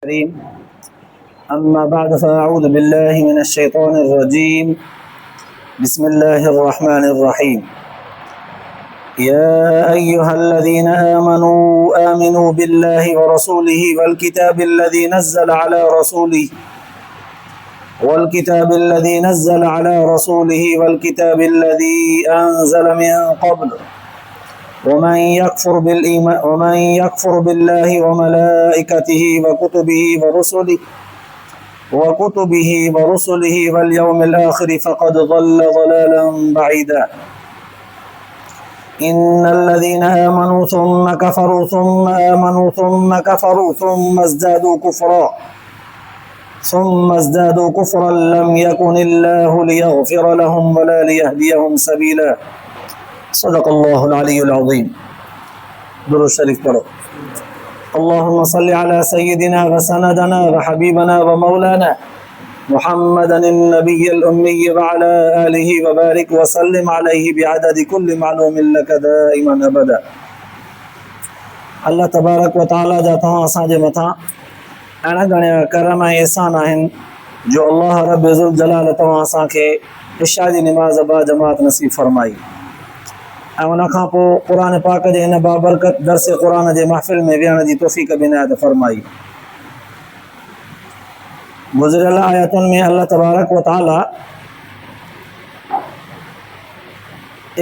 الكريم. أما بعد فأعوذ بالله من الشيطان الرجيم. بسم الله الرحمن الرحيم. يا أيها الذين آمنوا بالله ورسوله والكتاب الذي نزل على رسوله والكتاب الذي أنزل من قبل ومن يكفر بالله وملائكته وكتبه ورسله واليوم الآخر فقد ضل ضلالا بعيدا. إن الذين آمنوا ثم كفروا ثم ازدادوا كفرا لم يكن الله ليغفر لهم ولا ليهديهم سبيلا. صدق الله العلي العظيم. درود شریف پڑھو. اللهم صل على سيدنا وسندنا وحبيبنا ومولانا محمدا النبي الأمي وعلى آله وبارك وسلم عليه بعدد كل معلوم لك دائما أبدا. अल्लाह तबारक व ताला जा तव्हां असांजे मथां अहिड़ा घणा करम ऐं एहसान आहिनि जो अल्लाह रब ज़ुल जलाल तव्हां असांखे इशा जी निमाज़ बा जमात नसीब फरमाई ऐं उन खां पोइ क़ुर पाक जे हिन बाबरकत दर्स क़ुर जे महफ़िल में विहण जी तौफ़ीक़ बि इनायत फरमाई। गुज़िरियल आयतुनि में अल्लाह तबारक व ताला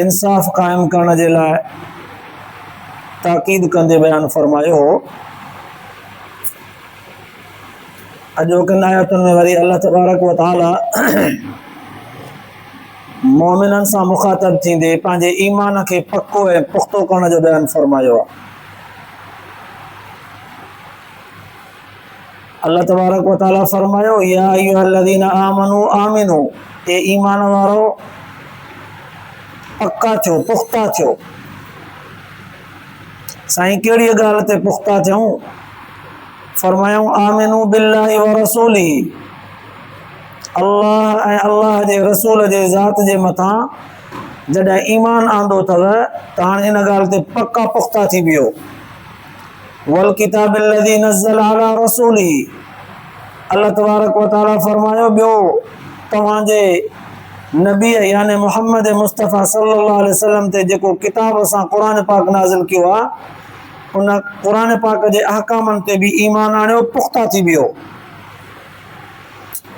इंसाफ़ क़ाइमु करण जे लाइ ताक़ीद कंदे बयानु फरमायो हो। अॼोकनि आयतुनि में वरी अल्लाह तबारक व ताला मोमिननि सां मुखातब थींदे पंहिंजे ईमान खे पको ऐं पुख़्तो करण जो बयानु फरमायो आहे। अल्लाह तबारक व ताला फरमायो या अय्युहल्लज़ीना आमिनू ए ईमान वारो पक्का थियो, पुख्ता थियो। साईं कहिड़ी ॻाल्हि ते पुख्ता थियूं? फरमायूं आमिनू बिल्लाहि व रसूलिही, अल्लाह ऐं अल्लाह जे रसूल जे ज़ात जे मथां जॾहिं ईमान आंदो अथव त हाणे इन ॻाल्हि ते पक्का पुख्ता थी वियो। वल किताब الذي नज़ल अला रसूलिही, अल्लाह तबारक व ताला फरमायो ॿियो तव्हांजे नबी यानी मुहम्मद मुस्तफ़ा सल्लल्लाहु अलैहि वसल्लम ते जेको किताब असां क़ुर पाक नाज़िल कयो आहे उन क़ुर पाक जे अहकामनि ते बि ईमान आणियो, पुख्ता थी वियो।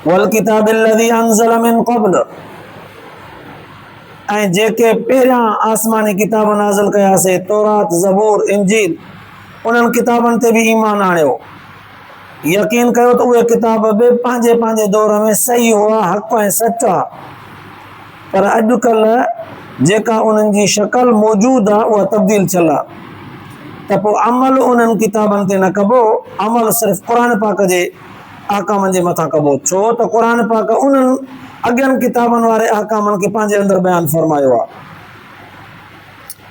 वल किताब الذي أنزل من قبل, ऐं जेके पहिरियां आसमानी किताब नाज़िल कयासीं तौरात ज़बूर इंजील उन्हनि किताबनि ते बि ईमान आणियो। यकीन कयो त उहे किताब बि पंहिंजे पंहिंजे दौर में सही हुआ, हक़ ऐं सचा, पर अॼुकल्ह जेका उन्हनि जी शक्ल मौजूदु आहे उहा तब्दील थियल आहे। त पोइ अमल उन्हनि किताबनि ते न कबो, अमल सिर्फ़ु क़ुर पाक जे अहकामनि जे मथां कबो। छो त क़ुर पाक उन्हनि अॻियनि किताबनि वारे अहकामनि खे पंहिंजे अंदरि बयानु फरमायो आहे।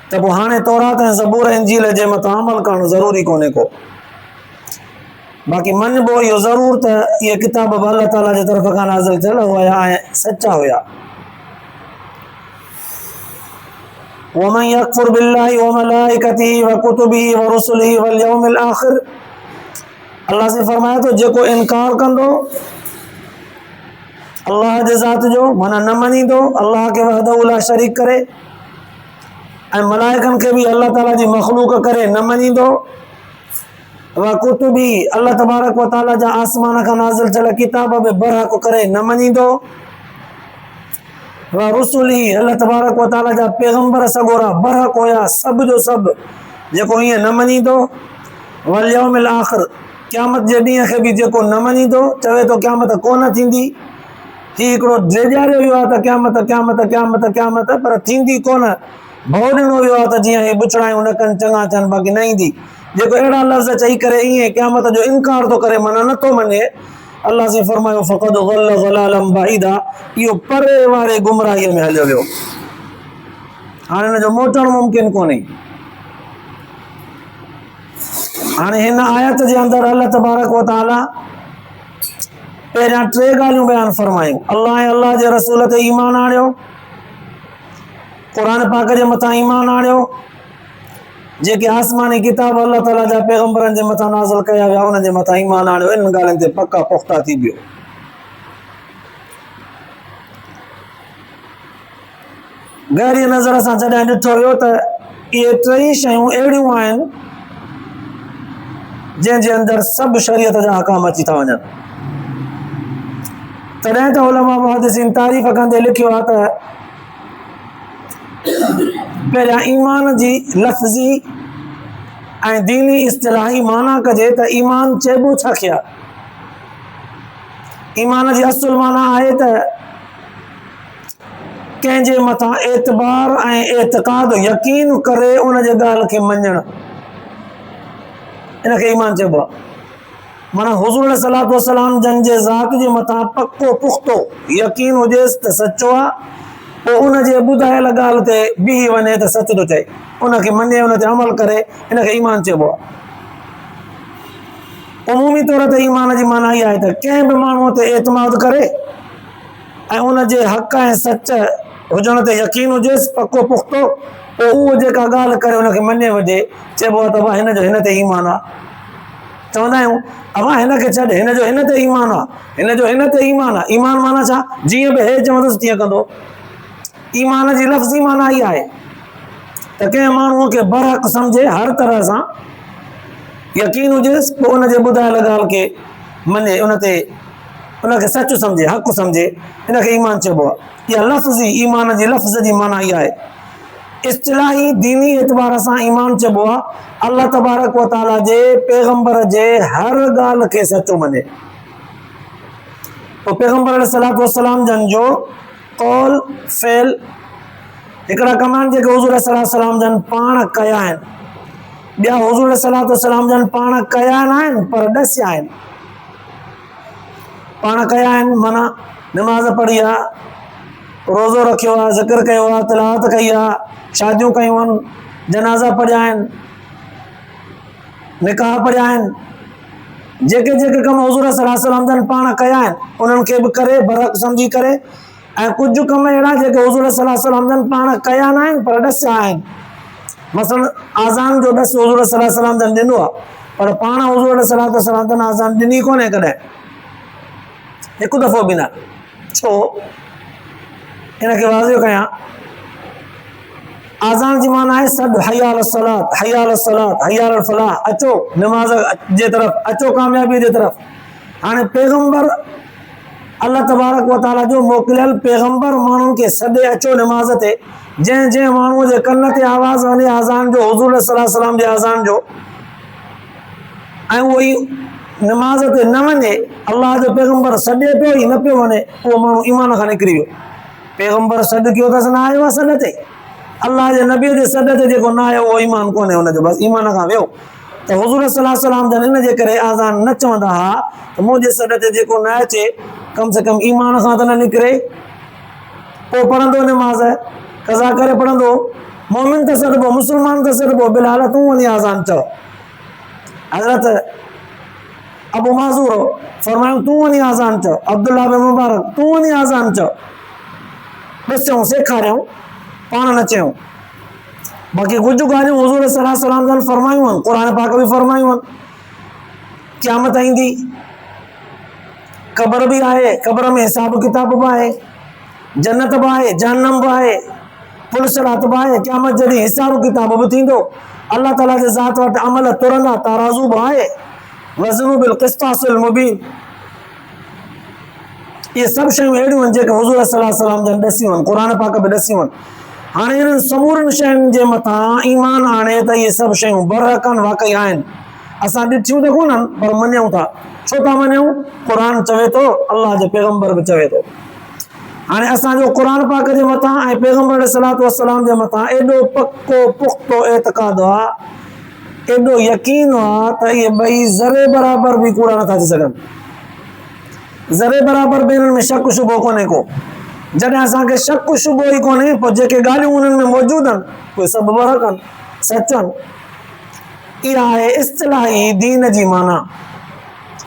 त पोइ हाणे तौरात ऐं ज़बूर इंजील जे मथां अमल करणु ज़रूरी कोन्हे को। बाक़ी मञिबो इहो ज़रूर त इहे किताब बि अल्लाह ताला जे तरफ़ खां नाज़िल थियल हुया ऐं सचा हुया। वमन यकफुर बिल्लाहि व मलाइकतिही व कुतुबिही व रुसुलिही वल यौमिल आखिर, अल्लाह से फरमाया तो जेको इनकार कंदो अल्लाह जे ज़ात जो, माना न मञींदो अल्लाह के वहदहू ला शरीक करे, ऐं मलाइकनि खे बि अल्लाह ताला जी मखलूक करे न मञींदो, व कुतुबी अल्लाह तबारक व ताला जा आसमान खां नाज़िल थियल किताब बि बरहक़ करे न मञींदो, व रुसुली अल्लाह तबारक व ताला जा पैगंबर सगोरा बरहक़ हुया सभु जो सभु जेको ईअं न मञींदो, वल यौमिल आखिर क़यामत जे ॾींहं खे बि जेको न मञींदो, चवे थो क़यामत कोन थींदी, ही हिकिड़ो ड्रेजारियो वियो आहे त क़यामत क़यामत क़यामत क़यामत, पर थींदी कोन। भउ ॾिनो वियो आहे त जीअं हे बुछड़ायूं न कनि चङा थियनि, बाक़ी न ईंदी। जेको अहिड़ा लफ़्ज़ चई करे ईअं क़यामत जो इनकार थो करे, माना नथो मञे, अल्लाह से फरमायो फ़क़द ज़ल्ल ज़लालन बईदा, इहो परे वारे गुमराहीअ में हलियो वियो। हाणे हिन जो मोटणु मुमकिन कोन्हे। हाणे हिन आयत जे अंदरि अल्लाह तबारक व ताला पहिरियां टे ॻाल्हियूं बयानु फरमायूं। अल्लाह ऐं अल्लाह जे रसूल ते ईमान आणियो, क़ुर पाक जे मथां ईमान आणियो, जेके आसमानी किताब अल्लाह ताला जा पैगंबरनि जे मथां नाज़िल कया विया उन्हनि जे मथां ईमान आणियो, इन ॻाल्हियुनि ते पका पुख्ता थी वियो। गहरी नज़र सां जॾहिं ॾिठो वियो त इहे टई शयूं अहिड़ियूं आहिनि जंहिंजे अंदरि सभु शरीयत जा हकाम अची था वञनि। तॾहिं त उलमा मुहद्दिसीन तारीफ़ कंदे लिखियो आहे त पहिरियां ईमान जी लफ़्ज़ी ऐं दीनी इस्तिलाही माना कजे त ईमान चइबो छा खे आहे। ईमान जी असुल माना आहे त कंहिंजे मथां एतबार ऐं एतिक़ाद यकीन करे उन जे ॻाल्हि खे मञणु, इनखे ईमान चइबो आहे। माना हुज़ूर सलातो सलाम जन जे ज़ात जे मथां पको पुख्तो यकीन हुजेसि त सचो आहे, पोइ उन जे ॿुधायल ॻाल्हि ते बीही वञे त सच थो चए, उनखे मञे, उन ते अमल करे, इनखे ईमान चइबो आहे। उमूमी तौर ते ईमान जी माना इहा आहे त कंहिं बि माण्हूअ ते एतमाद करे ऐं उन जे हक़ ऐं सच हुजण ते यकीन हुजेसि पको पुख्तो, पोइ उहो जेका ॻाल्हि करे उनखे मञे वञे, चइबो आहे त वाह हिन जो हिन ते ईमान आहे। चवंदा आहियूं अवां हिन खे छॾ, हिन जो हिन ते ईमान आहे, हिन जो हिन ते ईमान आहे। ईमान माना छा? जीअं बि हे चवंदुसि तीअं कंदो। ईमान जी लफ़्ज़ी माना इहा आहे त कंहिं माण्हूअ खे बरहक़ सम्झे, हर तरह सां यकीन हुजेसि, पोइ उन जे ॿुधायल ॻाल्हि खे मञे, उन ते उनखे सच सम्झे, हक़ सम्झे, इनखे ईमान चइबो आहे। इहा लफ़्ज़ी ईमान जी लफ़्ज़ जी माना इहा आहे। इस्तिलाही दीनी एतबार सां ईमान चइबो आहे अल्लाह तबारक व ताला जे पैगंबर जे हर ॻाल्हि खे सचो मञे। पोइ पैगंबर अलैहिस्सलातु वस्सलाम जन जो कौल फ़ेल हिकिड़ा कम आहिनि जेके हुज़ूर सल्लल्लाहु अलैहि वसल्लम जन पाण कया आहिनि, ॿिया हुज़ूर सल्लल्लाहु अलैहि वसल्लम जन पाण कया न आहिनि पर ॾसिया आहिनि। पाण कया आहिनि माना नमाज़ पढ़ी आहे, रोज़ो रखियो आहे, ज़िक्र कयो आहे, तिलावत कई आहे, शादियूं कयूं आहिनि, जनाज़ा पढ़िया आहिनि, निकाह पढ़िया आहिनि। जेके जेके कम हुज़ूर सल्लल्लाहु अलैहि वसल्लम जन पाण कया आहिनि उन्हनि खे बि करे बरहक़ सम्झी करे, ऐं कुझु कम अहिड़ा जेके हुज़ूर सल्लल्लाहु अलैहि वसल्लम जन पाण कया न आहिनि पर ॾसिया आहिनि। मसलन आज़ान जो ॾस हुज़ूर सल्लल्लाहु अलैहि वसल्लम जन ॾिनो आहे, पर पाण हुज़ूर सल्लल्लाहु अलैहि वसल्लम जन आज़ान ॾिनी कोन्हे कॾहिं, हिकु दफ़ो बि न। छो? इनखे वाज़िह कयां, आज़ान जी माना आहे सॾु, हय्या अल सलात, हय्या अल सलात, हय्या अल फलाह, अचो नमाज़ जे तरफ़, अचो कामयाबीअ जे तरफ़। हाणे पैगंबर अल्लाह तबारक व ताला जो मोकिलियल पैगंबर माण्हुनि खे सॾे अचो नमाज़ ते, जंहिं जंहिं माण्हूअ जे कन ते आवाज़ वञे आज़ान जो, हुज़ूर सल्लल्लाहु अलैहि वसल्लम जे आज़ान जो, ऐं उहो ई नमाज़ ते न वञे, अल्लाह जो पैगंबर सॾे पियो ई न पियो वञे, उहो माण्हू ईमान खां निकिरी वियो। पैगंबर सॾु कयो अथसि, न आयो आहे सॾ ते, अल्लाह जे नबीअ जे सॾ ते जेको न आयो उहो ईमान कोन्हे हुनजो, बसि ईमान खां वियो। त हुज़ूर सल्लल्लाहु अलैहि वसल्लम जन इन जे करे आज़ान न चवंदा हुआ त मुंहिंजे सॾ ते जेको न अचे कम से कम ईमान खां त न निकिरे। पोइ पढ़ंदो नमाज़, क़ज़ा करे पढ़ंदो, मोमिन त सॾिबो, मुस्लमान त सॾिबो, बिलाल तूं वञी आज़ान चओ। हज़रत अबू माज़ूर फरमायूं तूं वञी आज़ान चओ, अब्दुल्लाह बिन मुबारक तूं वञी आज़ान चओ। बसि चऊं, सेखारियऊं, पाण न चयूं। बाक़ी कुझु ॻाल्हियूं हुज़ूर सल्लल्लाहु अलैहि वसल्लम जन फरमायूं आहिनि, क़ुर पाक बि फरमायूं आहिनि। क़यामत ईंदी, क़ब्र बि आहे, क़ब्र में हिसाब किताब बि आहे, जन्नत बि आहे, जहन्नम बि आहे, पुलसिरात बि आहे। क़यामत जॾहिं हिसाब किताब बि थींदो, अल्लाह ताला जे ज़ात वटि अमल तुरंदा, तराज़ू बि आहे, वज़नु बिल क़िस्तासिल मुबीन। इहे सभु शयूं अहिड़ियूं आहिनि जेके हुज़ूर सल्लल्लाहु अलैहि वसल्लम जन ॾसियूं आहिनि, क़ुर पाक बि ॾसियूं आहिनि। हाणे इन्हनि समूरनि शयुनि जे मथां ईमान आणे त इहे सभु शयूं बरहक़ वाक़ई आहिनि। असां ॾिठियूं त कोन्हनि पर मञूं था। छो था मञूं? क़ुर चवे थो, अल्लाह जो पैगंबर बि चवे थो। हाणे असांजो क़ुर पाक जे मथां ऐं पैगंबर अलैहिस्सलातु वस्सलाम जे मथां एॾो पको पुख्तो एतिक़ाद आहे, एॾो यकीन आहे त इहे ॿई ज़रे बराबरि बि कूड़ा नथा थी सघनि। ज़रे बराबरि बि हिननि में शक शुबो कोन्हे को। जॾहिं असांखे शक शुबो ई कोन्हे, पोइ जेके ॻाल्हियूं उन्हनि में मौजूदु आहिनि उहे सभु बरहक़ आहिनि, सच आहिनि। इहा आहे इस्तिलाही दीन जी माना,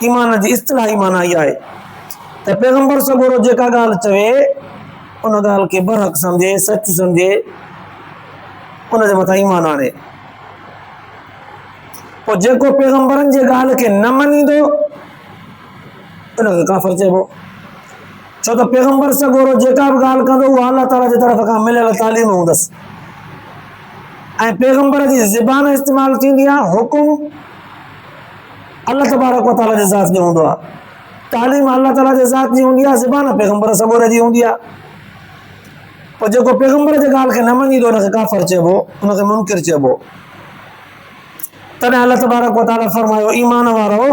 ईमान जी इस्तिलाही माना इहा आहे त पैगंबर सॻोरो जेका ॻाल्हि चवे उन ॻाल्हि खे बरहक़ सम्झे, सच सम्झे, उन जे मथां ईमान आणे। पोइ जेको पैगंबरनि जे ॻाल्हि खे न मञींदो उनखे काफ़िर चइबो। छो त पैगंबर सॻोरो जेका बि ॻाल्हि कंदो उहा अलाह ताला जी तरफ़ खां मिलियल तालीम हूंदसि ऐं पैगंबर जी ज़बान इस्तेमालु थींदी आहे, हुकुम अल्लाह तबारक व तआला जे ज़ात जो हूंदो आहे, तालीम अल्लाह ताला जे ज़ात जी हूंदी आहे, ज़बान पैगंबर सॻोरे जी हूंदी आहे। पोइ जेको पैगंबर जे ॻाल्हि खे न मञींदो उनखे काफ़िर चइबो, उनखे मुनकिर चइबो। तॾहिं अल्लाह तबारक व तआला फरमायो ईमान वारो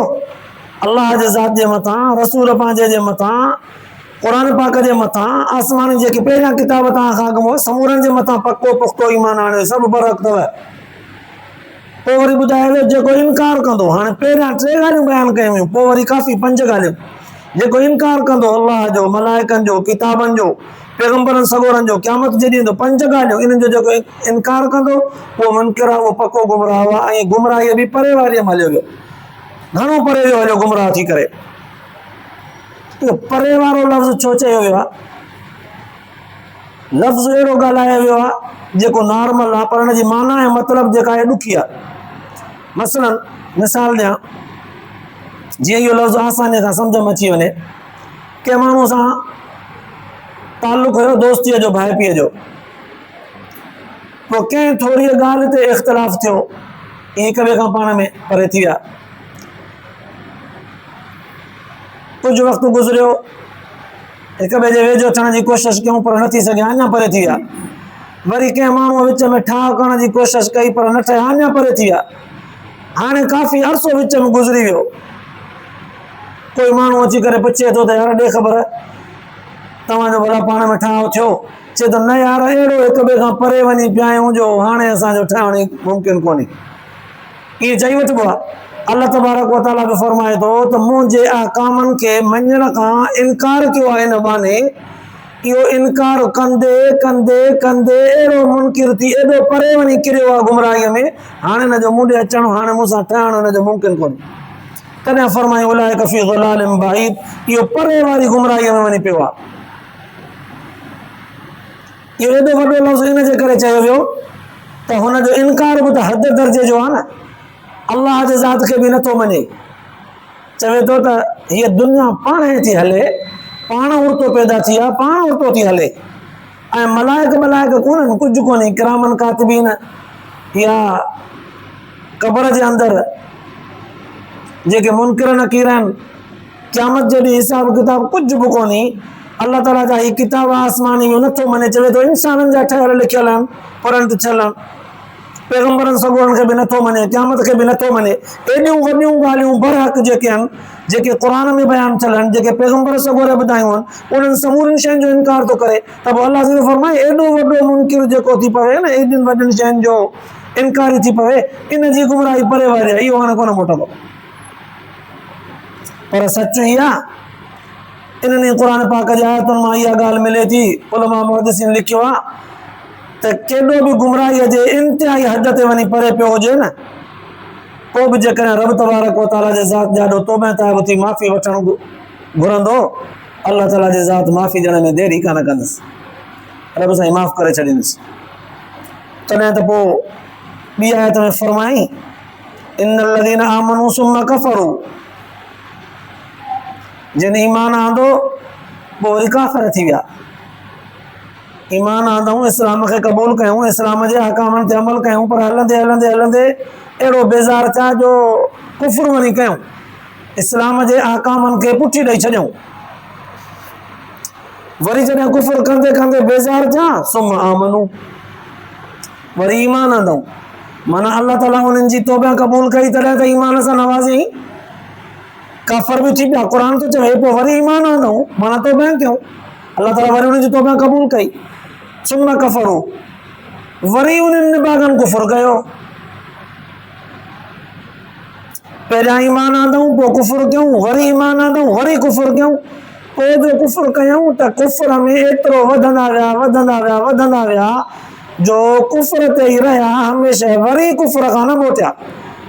अल्लाह जे ज़ात जे मथां, रसूल पंहिंजे जे मथां, क़ुर पाक जे मथां, आसमानी जेके पहिरियां किताब तव्हां खां अॻु समूरनि जे मथां पको पुख़्तो ईमान आणियो, सभु बरक अथव। पोइ वरी ॿुधायो वियो जेको इनकार कंदो, हाणे पहिरियां 3 ॻाल्हियूं बयानु कयूं हुयूं, पोइ वरी काफ़ी 5 ॻाल्हियूं। जेको इनकार कंदो अल्लाह जो, मलाइकनि जो, किताबनि जो, पैगंबरनि सॻोरनि जो, क़यामत जे ॾींहुं जो 5 ॻाल्हियूं, इन्हनि जो जेको इनकार कंदो उहो मुनकिर आहे, उहो पको गुमराह आहे। ऐं गुमराहीअ बि परे वारीअ में हलियो वियो, घणो परे वियो हलियो गुमराह थी करे। परे वारो लफ़्ज़ छो चयो वियो आहे? लफ़्ज़ अहिड़ो ॻाल्हायो वियो आहे जेको नॉर्मल आहे, पर हुनजी माना ऐं मतिलबु जेका आहे ॾुखी आहे। मसलन मिसाल ॾियां, जीअं इहो लफ़्ज़ आसानीअ सां सम्झ में अची वञे, कंहिं माण्हू सां तालुक़ु हुयो दोस्तीअ जो, भाउ पीउ जो, पोइ कंहिं थोरी ॻाल्हि ते इख़्तिलाफ़ थियो, हिक ॿिए खां पाण में परे थी विया, कुझु वक़्तु गुज़रियो, हिक ॿिए जे वेझो थियण जी कोशिशि कयूं पर न थी सघिया, अञा परे थी विया। वरी कंहिं माण्हू विच में ठाह करण जी कोशिशि कई पर न ठहिया, अञा परे थी विया। हाणे काफ़ी अरसो विच में गुज़री वियो, कोई माण्हू अची करे पुछे थो त यार ॾे ख़बर तव्हांजो भला पाण में ठाह थियो? चए थो न यार, अहिड़ो हिक ॿिए खां परे वञी पिया आहियूं जो हाणे असांजो ठहण ई मुमकिन कोन्हे। ईअं चई वठिबो आहे। अल्लाह तबारक व तआला बि फरमाए थो त मुंहिंजे अहकामनि खे मञण खां इनकार कयो आहे, इन बहाने इहो इनकार कंदे कंदे कंदे अहिड़ो मुनकिर थी, एॾो परे वञी किरियो आहे गुमराहीअ में, हाणे हिन जो मुंडे अचणु, हाणे मूंसां ठहणु हिन जो मुमकिन कोन्हे। तॾहिं फरमायो उलाइक फी ज़लालिन बईद, इहो परे वारी गुमराहीअ में वञी पियो आहे। इहो एॾो वॾो लफ़्ज़ इन जे करे चयो वियो त हुनजो इनकार बि त हद दर्जे जो आहे न। अल्लाह जे ज़ात खे बि नथो मञे, चवे थो त हीअ दुनिया पाण ई थी हले, पाण उर्तो पैदा थी आहे, पाण उर्तो थी हले, ऐं मलाइक कोन्हनि, कुझु कोन्हे, किरामन कातिबीन या क़बर जे अंदरि जेके मुनकिर नकीर आहिनि, क़यामत जे ॾींहुं हिसाब किताब कुझु बि कोन्हे। अल्लाह ताला जा ही किताब आसमानी इहो नथो मञे, चवे थो इंसाननि जा ठहियल लिखियल आहिनि, पढ़नि थियल आहिनि, पैगंबरनि सॻोरनि खे बि नथो मञे, क़यामत खे बि नथो मञे। एॾियूं वॾियूं ॻाल्हियूं बरहक़ जेके आहिनि, जेके क़ुर में बयानु थियल आहिनि, जेके पैगंबर सॻोरे ॿुधायूं आहिनि, उन्हनि समूरनि शयुनि जो इनकार थो करे, त पोइ अल्लाह फरमाए एॾो वॾो मुनकिर जेको थी पवे न, एॾियुनि वॾियुनि शयुनि जो इनकारी थी पवे, इन जी गुमराही परे वारी आहे, इहो हाणे कोन मोटंदो। पर सच ई आहे, इन्हनि क़ुर पाक जे आयतुनि मां इहा ॻाल्हि मिले थी, उलमा मुहद्दिसीन लिखियो आहे त केॾो बि गुमराहीअ जे इंतिहाई हद ते वञी परे पियो हुजे न, को बि जेकॾहिं रब तबारक व तआला जे ज़ात जाॾो तौबा ताइब थी माफ़ी वठणु घुरंदो, अल्लाह ताला जे ज़ात माफ़ी ॾियण में देरी कान कंदुसि, रब साईं माफ़ करे छॾींदुसि। तॾहिं त पोइ ॿी आयत में फरमाई इन्नल लज़ीना आमनू सुम्मा कफ़रू, जिन ईमान आंदो पोइ वरी काफ़िर थी विया। ईमान आंदऊं, इस्लाम खे क़बूल कयूं, इस्लाम जे अहकामनि ते अमल कयूं, पर हलंदे हलंदे हलंदे अहिड़ो बेज़ार थिया जो कुफ्र वञी कयूं, इस्लाम जे अहकामनि खे पुठी ॾेई छॾियूं। वरी जॾहिं कुफ्र कंदे कंदे बेज़ार थिया, सुम्मा आमनू, वरी ईमान आंदऊं, माना अल्लाह ताला उन्हनि जी तौबा क़बूल कई, तॾहिं त ईमान सां नवाज़ी, काफ़िर बि थी पिया, क़ुर थो चवे, पोइ वरी ईमान आंदऊं, माना तौबा कयूं, अल्लाह ताला वरी उन्हनि जी तौबा क़बूल कई। सुम्मा कफ़रू, वरी उन्हनि निबागनि कुफ्र कयो, पहिरियां ईमान आंदऊं, पोइ कुफ्र कयूं, वरी ईमान आंदऊं, वरी कुफ्र कयूं, पोइ जो कुफ्र कयूं त कुफ्र में एतिरो वधंदा विया जो कुफ्र ते ई रहिया हमेशह, वरी कुफ्र खां न मोटिया।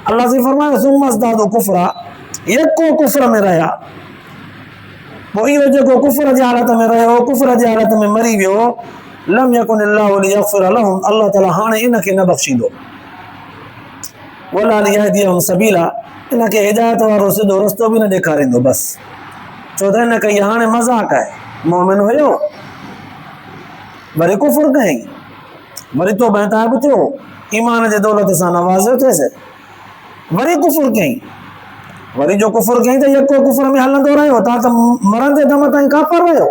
अल्लाह से फरमायो सुम्मज़दादू कुफ्रा, यको कुफ्र में रहिया, पोइ इहो जेको कुफ्र जी हालत में रहियो, कुफ्र जी हालत में मरी वियो, लम यकुनिल्लाहु लियग़फ़िर लहुम, अल्लाह ताला हाणे इनखे न बख़्शींदो। वला लियहदियहुम सबीला, इनखे हिदायत वारो सिधो रस्तो बि न ॾेखारींदो। बसि छो त हिन कई हाणे मज़ाक आहे। मोमिन हुयो, वरी कुफुर कयईं, वरी तौबा ताइब थियो, ईमान जे दौलत सां नवाज़ियो थियसि, वरी कुफुर कयईं, वरी जो कुफुर कयईं त यको कुफुर में हलंदो रहियो, तव्हां त मरंदे दम ताईं काफ़िर रहियो।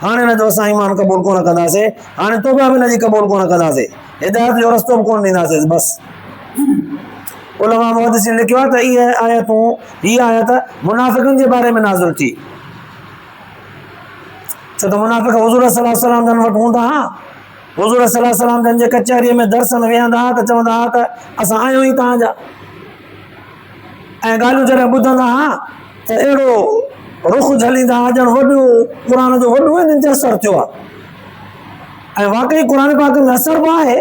हाणे हिन जो असां ईमान क़बूल कोन कंदासीं, हाणे तौबा बि हिनजी क़बूल कोन कंदासीं, हिदायत जो रस्तो बि कोन ॾींदासीं। बसि उलमा मुहद्दिसीन लिखियो आहे त हीअ आयत मुनाफ़िक़नि जे बारे में नाज़िल थी। छो त मुनाफ़िक़ हुज़ूर सल्लल्लाहु अलैहि वसल्लम जन वटि हूंदा हुआ, हुज़ूर सल्लल्लाहु अलैहि वसल्लम जन जे कचहरीअ में दर्शन वेहंदा हुआ त चवंदा हुआ त असां आहियूं ई तव्हांजा, ऐं ॻाल्हियूं जॾहिं ॿुधंदा हुआ त अहिड़ो रुख झलींदा हुआ ॼण वॾो क़ुर जो वॾो हिननि ते असरु थियो आहे। ऐं वाक़ई क़ुर पाक में असर बि आहे,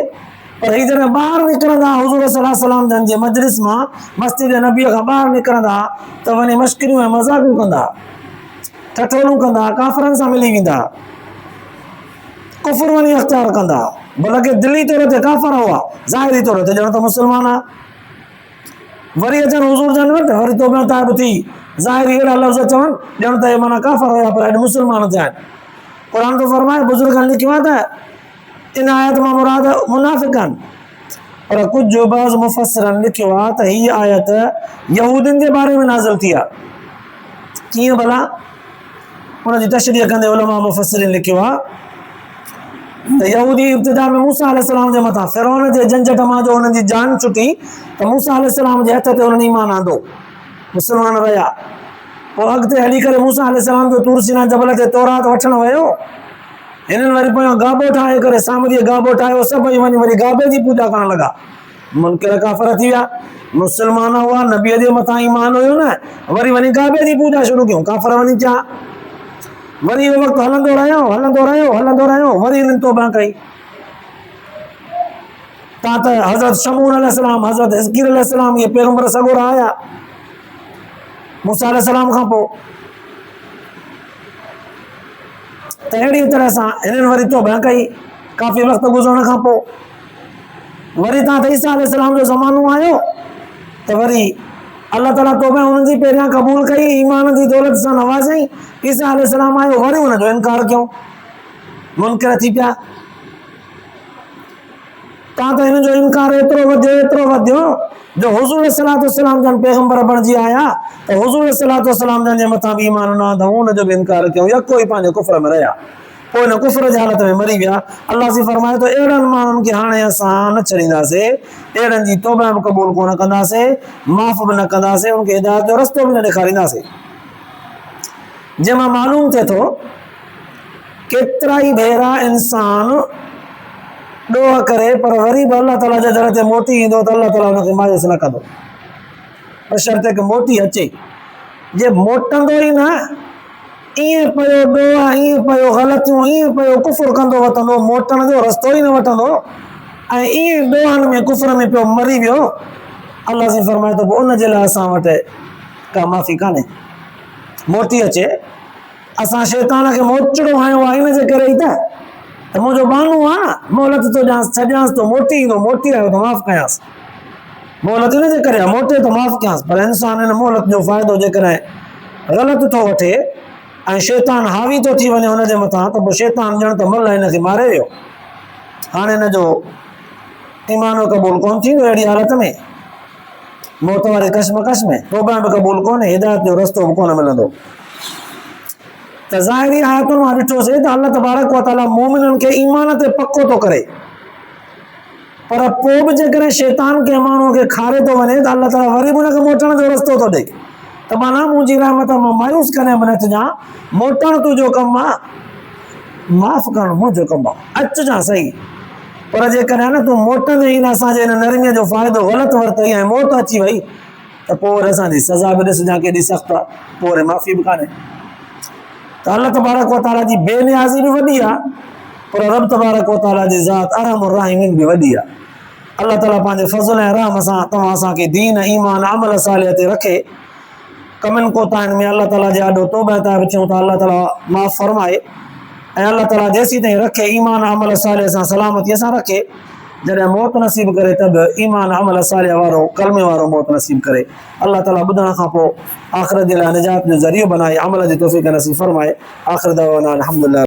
पर हीअ जॾहिं ॿाहिरि निकिरंदा हुज़ूर सल्लल्लाहु अलैहि वसल्लम जन जे मजलिस मां, मस्जिद नबीअ खां ॿाहिरि निकिरंदा त वञी मश्किरियूं ऐं मज़ाक़ूं कंदा, ठठोलूं कंदा, काफ़िरनि सां मिली वेंदा, कुफुर वञी अख़्तियार कंदा, भले दिली तौर ते काफ़िर हुआ, ज़ाहिरी तौर ते ॼण त मुस्लमान आहे। वरी अचनि हुज़ूर जन वटि, वरी तौबा ताइब थी, ज़ाहिरी अहिड़ा लफ़्ज़ चवनि ॼण त हे माना काफ़िर हुया पर अॼु मुस्लमान थिया आहिनि। क़ुर तो फरमाए, बुज़ुर्गनि लिखियो आहे त इन आयत मां मुराद मुनाफ़िक़नि, पर कुझु बाज़ मुफ़स्सिरनि लिखियो आहे त हीअ आयत यहूदियुनि जे बारे में नाज़िल थी आहे। कीअं भला? उनजी तशरीह कंदे उलमा मुफ़स्सिरीन लिखियो आहे त यहूदी इब्तिदा में मूसा अलैहिस्सलाम जे मथां फ़िरौन जे झंझट मां जो हुननि जी जान छुटी त मूसा अलैहिस्सलाम जे हथ ते हुननि ईमान आंदो, मुस्लमान रहिया। पोइ अॻिते हली करे मूसा अलैहिस्सलाम जो तूर सीना जबल ते तौरात वठणु वियो, हिननि वरी पोयां गाबो ठाहे करे सामरीअ गाबो ठाहियो, सभई वञी वरी गाबे जी पूॼा करणु लॻा। मुनकिर काफ़िर थी विया, मुस्लमान हुआ, नबीअ जे मथां ईमान हुयो न, वरी वञी गाबे जी पूॼा शुरू कयूं, काफ़िर वञी थिया। वरी इहो वक़्तु हलंदो रहियो, वरी हिननि तौबा कई। तव्हां त हज़रत शमून अलैहिस्सलाम, हज़रत हिज़कीर अलैहिस्सलाम, इहे पैगंबर सॻोरा आया मूसा अलैहिस्सलाम खां पोइ, त अहिड़ी तरह सां हिननि वरी तौबा कई काफ़ी वक़्तु गुज़रण खां पोइ। वरी तव्हां त ईसा अलैहिस्सलाम जो ज़मानो आयो त वरी अल्लाह ताला तौबा हुननि जी पहिरियां क़बूल कई, ईमान जी दौलत सां नवाज़ई। ईसा अलैहिस्सलाम आयो, वरी हुनजो इनकार कयो, मुनकिर थी पिया। तव्हां त हिन जो इनकार एतिरो वधियो जो हुज़ूर सल्लल्लाहु अलैहि वसल्लम जन पैगंबर बणिजी आया त हुज़ूर सल्लल्लाहु अलैहि वसल्लम जन जे मथां बि ईमान न आंदो, हुनजो बि इनकार कयो, यको ई पंहिंजे कुफर में रहिया। पोइ हिन कुफर जी हालत में मरी विया। अल्लाह जी फरमाए थो, अहिड़नि माण्हुनि खे हाणे असां न छॾींदासीं, अहिड़नि जी तौबा बि क़बूल कोन कंदासीं, माफ़ बि न कंदासीं, उनखे हिदायत जो रस्तो बि न ॾेखारींदासीं। जंहिंमां मालूम थिए थो केतिरा ई भेरा इंसान ॾोह करे पर वरी बि अल्लाह ताला जे दर ते मोटी ईंदो त अल्लाह ताला हुनखे मायूस न कंदो, बशर्ते कि मोटी अचे। जे मोटंदो ई न, ईअं पियो ॾोह, ईअं पियो ग़लतियूं, ईअं पियो कुफुर कंदो वठंदो, मोटण जो रस्तो ई न वठंदो, ऐं ईअं ॾोहनि में कुफर में पियो मरी वियो, अल्लाह जी फरमाए थो पोइ उनजे लाइ असां वटि का माफ़ी कान्हे। मोटी अचे, असां शैतान खे मोचड़ो हयो आहे इन जे करे ई त मुंहिंजो बानू आहे न, मोहलत थो ॾियांसि, छॾियांसि थो, मोटी ईंदो, मोटी आयो त माफ़ कयांसि, मोहलत इन जे करे आहे, मोटे त माफ़ कयांसि। पर इंसान हिन मोहलत जो फ़ाइदो जेकॾहिं ग़लति थो वठे ऐं शैतान हावी थो थी वञे हुनजे मथां, त पोइ शैतान ॼण त मल हिनखे मारे वियो, हाणे हिनजो ईमान क़बूल कोन थींदो। अहिड़ी हालत में मौत वारे कशमकश में तौबा बि क़बूल कोन्हे, हिदायत जो रस्तो बि कोन मिलंदो। त ज़ाहिरी आयतुनि मां ॾिठोसीं त अल्लाह तबारक व तआला मोमिननि खे ईमान ते पको थो करे, पर पोइ बि जेकॾहिं शैतान खे माण्हूअ खे खारे थो वञे त अल्लाह ताला वरी बि हुनखे मोटण जो रस्तो थो ॾे। त माना मुंहिंजी रहमत मां मायूस कॾहिं बि न थिजां, मोटण तुंहिंजो कमु आहे, माफ़ करणु मुंहिंजो कमु आहे, अचिजां सही। पर जेकॾहिं न तूं मोटंदे ई न असांजे हिन नरमीअ जो फ़ाइदो ग़लति वरितई ऐं मौत अची वई त पोइ वरी असांजी सज़ा बि ॾिसजां केॾी सख़्तु आहे, पोइ वरी माफ़ी बि कान्हे। त अल्लाह तबारक व तआला जी बेनियाज़ी बि वॾी आहे, पर रब तबारक व तआला जी ज़ात अरहमुर राहिमीन बि वॾी आहे। अल्लाह ताला पंहिंजे फज़ल ऐं रहम सां तव्हां असांखे दीन, ईमान, अमल सालिह ते रखे। कमनि कोताहिनि में अल्लाह ताला जे आॾो तौबा ताइब थियूं त अल्लाह ताला माफ़ फरमाए, ऐं अल्लाह ताला जेसीं ताईं रखे ईमान अमल सालिह सां सलामतीअ सां रखे। जॾहिं मौत नसीब करे तब ईमान अमल सालिह वारो कलमे वारो मौत नसीब करे। अल्लाह ताला ॿुधण खां पोइ आख़िरत जे लाइ निजात जो ज़रियो बनाए अमल जी तौफ़ीक़ नसीब फरमाए। आख़िर दवाना अल्हम्दुलिल्लाह।